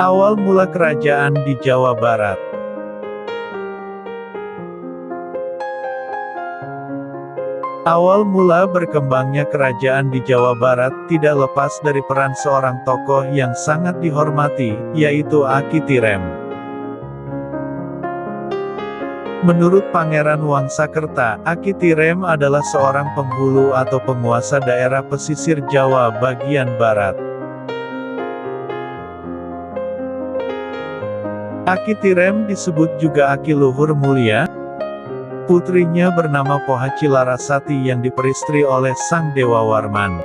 Awal mula kerajaan di Jawa Barat. Awal mula berkembangnya kerajaan di Jawa Barat tidak lepas dari peran seorang tokoh yang sangat dihormati, yaitu Aki Tirem. Menurut Pangeran Wangsakerta, Aki Tirem adalah seorang penghulu atau penguasa daerah pesisir Jawa bagian barat. Aki Tirem disebut juga Aki Luhur Mulia. Putrinya bernama Pohaci Larasati yang diperistri oleh Sang Dewa Warman.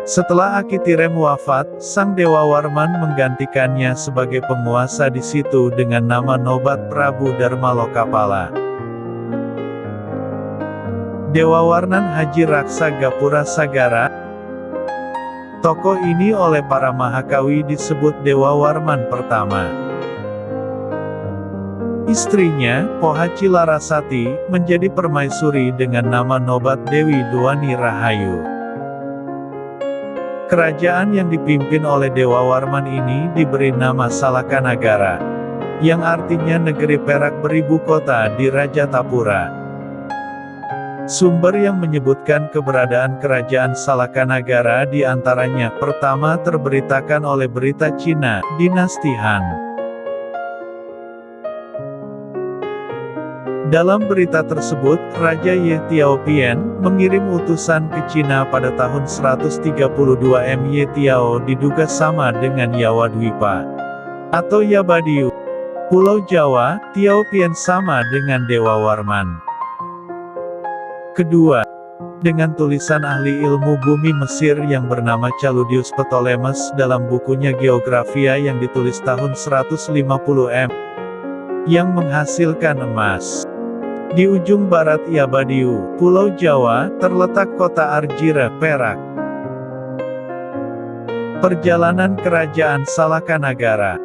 Setelah Aki Tirem wafat, Sang Dewa Warman menggantikannya sebagai penguasa di situ dengan nama Nobat Prabu Darma Lokapala. Dewa Warman Haji Raksa Gapura Sagara. Tokoh ini oleh para Mahakawi disebut Dewa Warman pertama. Istrinya, Pohaci Larasati, menjadi permaisuri dengan nama Nobat Dewi Dwani Rahayu. Kerajaan yang dipimpin oleh Dewa Warman ini diberi nama Salakanagara, yang artinya negeri perak beribu kota di Raja Tapura. Sumber yang menyebutkan keberadaan kerajaan Salakanagara di antaranya pertama terberitakan oleh Berita Cina, Dinasti Han. Dalam berita tersebut, Raja Ye Tiaopian mengirim utusan ke Cina pada tahun 132 Ye Tiao diduga sama dengan Yawadwipa atau Yabadiu. Pulau Jawa, Tiaopian sama dengan Dewa Warman. Kedua, dengan tulisan ahli ilmu bumi Mesir yang bernama Chaludius Ptolemes dalam bukunya Geografia yang ditulis tahun 150 yang menghasilkan emas. Di ujung barat Yabadiu, Pulau Jawa, terletak kota Arjira, Perak. Perjalanan Kerajaan Salakanagara.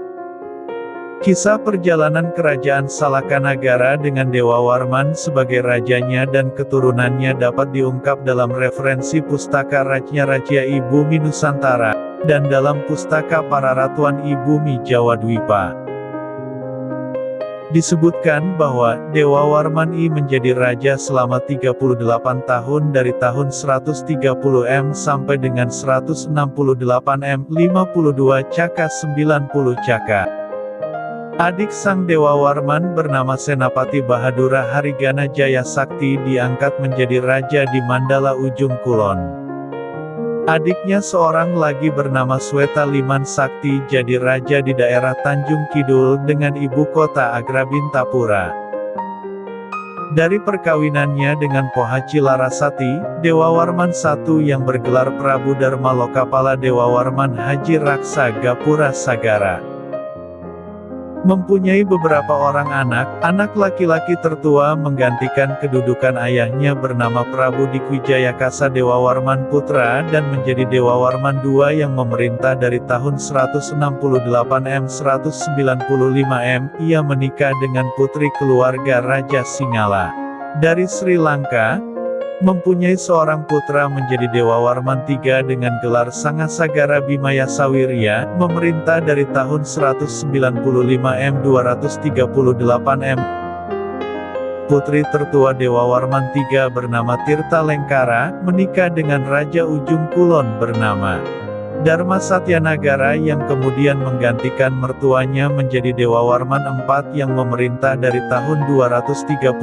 Kisah perjalanan Kerajaan Salakanagara dengan Dewa Warman sebagai rajanya dan keturunannya dapat diungkap dalam referensi Pustaka Rajnya Raja Ibumi Nusantara, dan dalam Pustaka Para Ratuan Ibumi Jawadwipa. Disebutkan bahwa Dewa Warman I menjadi raja selama 38 tahun dari tahun 130 sampai dengan 168 52 Caka 90 Caka. Adik Sang Dewa Warman bernama Senapati Bahadura Harigana Jaya Sakti diangkat menjadi raja di Mandala Ujung Kulon. Adiknya seorang lagi bernama Sweta Liman Sakti jadi raja di daerah Tanjung Kidul dengan ibu kota Agrabintapura. Dari perkawinannya dengan Pohaci Larasati, Dewa Warman I yang bergelar Prabu Darma Lokapala Dewa Warman Haji Raksa Gapura Sagara. Mempunyai beberapa orang anak laki-laki tertua menggantikan kedudukan ayahnya bernama Prabu Dikwijayakasa Dewa Warman Putra dan menjadi Dewa Warman II yang memerintah dari tahun 168 195 Ia menikah dengan putri keluarga Raja Singala dari Sri Lanka, mempunyai seorang putra menjadi Dewa Warman III dengan gelar Sangasagara Bimaya Sawirya, memerintah dari tahun 195 238 Putri tertua Dewa Warman III bernama Tirta Lengkara, menikah dengan Raja Ujung Kulon bernama Dharma Satyanagara yang kemudian menggantikan mertuanya menjadi Dewa Warman IV yang memerintah dari tahun 238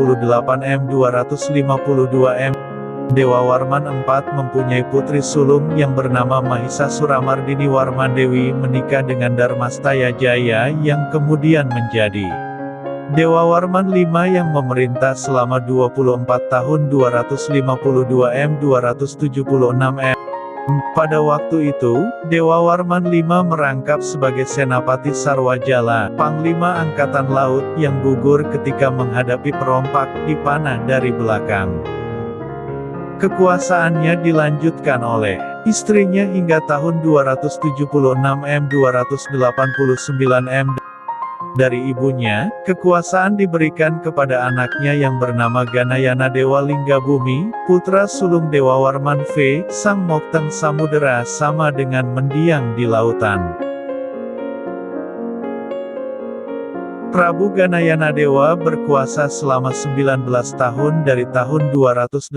252 Dewa Warman IV mempunyai putri sulung yang bernama Mahisa Suramardini Warmandewi menikah dengan Darmastaya Jaya yang kemudian menjadi Dewa Warman V yang memerintah selama 24 tahun 252 276 Pada waktu itu, Dewa Warman V merangkap sebagai Senapati Sarwajala, Panglima Angkatan Laut yang gugur ketika menghadapi perompak dipanah dari belakang. Kekuasaannya dilanjutkan oleh istrinya hingga tahun 276 289 Dari ibunya, kekuasaan diberikan kepada anaknya yang bernama Ganayana Dewa Linggabumi, putra sulung Dewa Warman V, Sang Mokteng Samudera sama dengan mendiang di lautan. Prabu Ganayana-dewa berkuasa selama 19 tahun dari tahun 289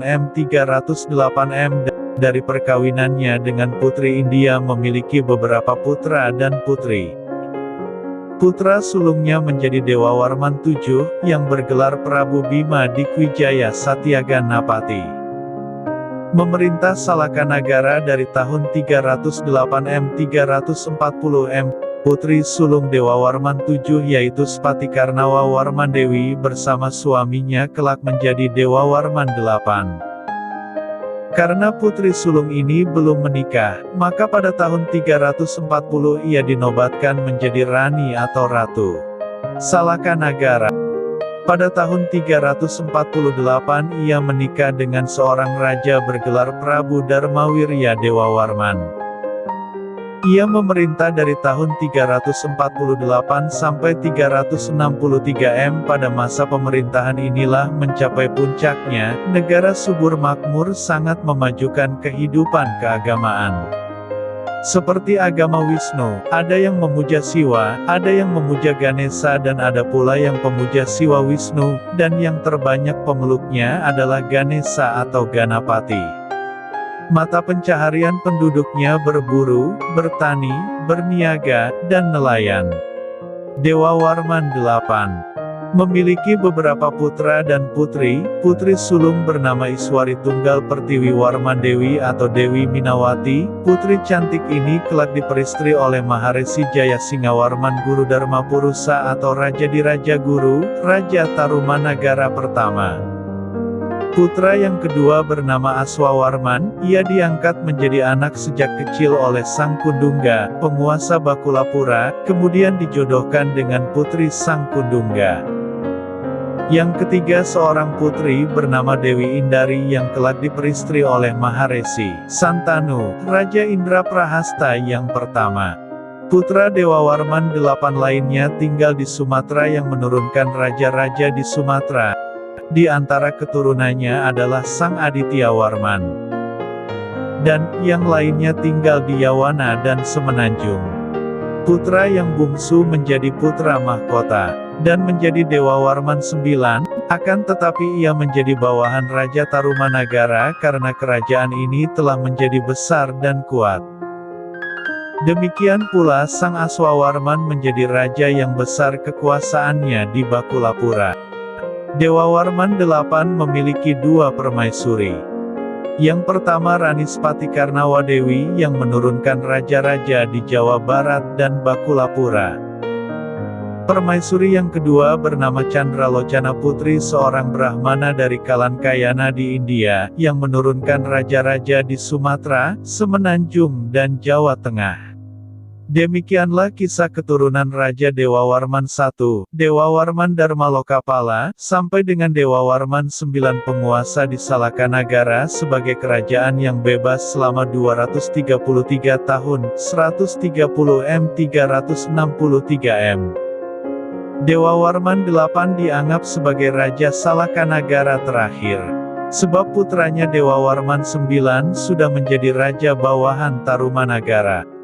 M308 M. Dari perkawinannya dengan Putri India memiliki beberapa putra dan putri. Putra sulungnya menjadi Dewa Warman VII, yang bergelar Prabu Bima Dikwijaya Satyaganapati. Memerintah Salakanagara dari tahun 308 M340 M. Putri sulung Dewa Warman VII yaitu Spatikarnawa Warmandewi bersama suaminya kelak menjadi Dewa Warman VIII. Karena putri sulung ini belum menikah, maka pada tahun 340 ia dinobatkan menjadi Rani atau Ratu Salakanagara. Pada tahun 348 ia menikah dengan seorang raja bergelar Prabu Dharmawirya Dewa Warman. Ia memerintah dari tahun 348 sampai 363 M. Pada masa pemerintahan inilah mencapai puncaknya, negara subur makmur sangat memajukan kehidupan keagamaan. Seperti agama Wisnu, ada yang memuja Siwa, ada yang memuja Ganesha dan ada pula yang pemuja Siwa Wisnu, dan yang terbanyak pemeluknya adalah Ganesha atau Ganapati. Mata pencaharian penduduknya berburu, bertani, berniaga, dan nelayan. Dewa Warman VIII memiliki beberapa putra dan putri. Putri sulung bernama Iswari Tunggal Pertiwi Warmandewi atau Dewi Minawati. Putri cantik ini kelak diperistri oleh Maharesi Jayasingawarman Guru Dharmapurusa atau Raja Diraja Guru, Raja Tarumanagara pertama. Putra yang kedua bernama Aswawarman, ia diangkat menjadi anak sejak kecil oleh Sang Kundungga, penguasa Bakulapura, kemudian dijodohkan dengan putri Sang Kundungga. Yang ketiga seorang putri bernama Dewi Indari yang kelak diperistri oleh Maharesi Santanu, Raja Indra Prahasta yang pertama. Putra Dewa Warman VIII lainnya tinggal di Sumatera yang menurunkan raja-raja di Sumatera. Di antara keturunannya adalah Sang Aditya Warman. Dan, yang lainnya tinggal di Yawana dan Semenanjung. Putra yang bungsu menjadi putra mahkota, dan menjadi Dewa Warman IX, akan tetapi ia menjadi bawahan Raja Tarumanagara karena kerajaan ini telah menjadi besar dan kuat. Demikian pula Sang Aswawarman menjadi raja yang besar kekuasaannya di Bakulapura. Dewa Warman VIII memiliki dua permaisuri. Yang pertama Rani Spatikarnawa Dewi yang menurunkan raja-raja di Jawa Barat dan Bakulapura. Permaisuri yang kedua bernama Chandralocana Putri seorang Brahmana dari Kalankayana di India, yang menurunkan raja-raja di Sumatera, Semenanjung dan Jawa Tengah. Demikianlah kisah keturunan Raja Dewa Warman I, Dewa Warman Dharmalokapala, sampai dengan Dewa Warman IX penguasa di Salakanagara sebagai kerajaan yang bebas selama 233 tahun, 130 M 363 M. Dewa Warman VIII dianggap sebagai Raja Salakanagara terakhir. Sebab putranya Dewa Warman IX sudah menjadi Raja bawahan Tarumanagara.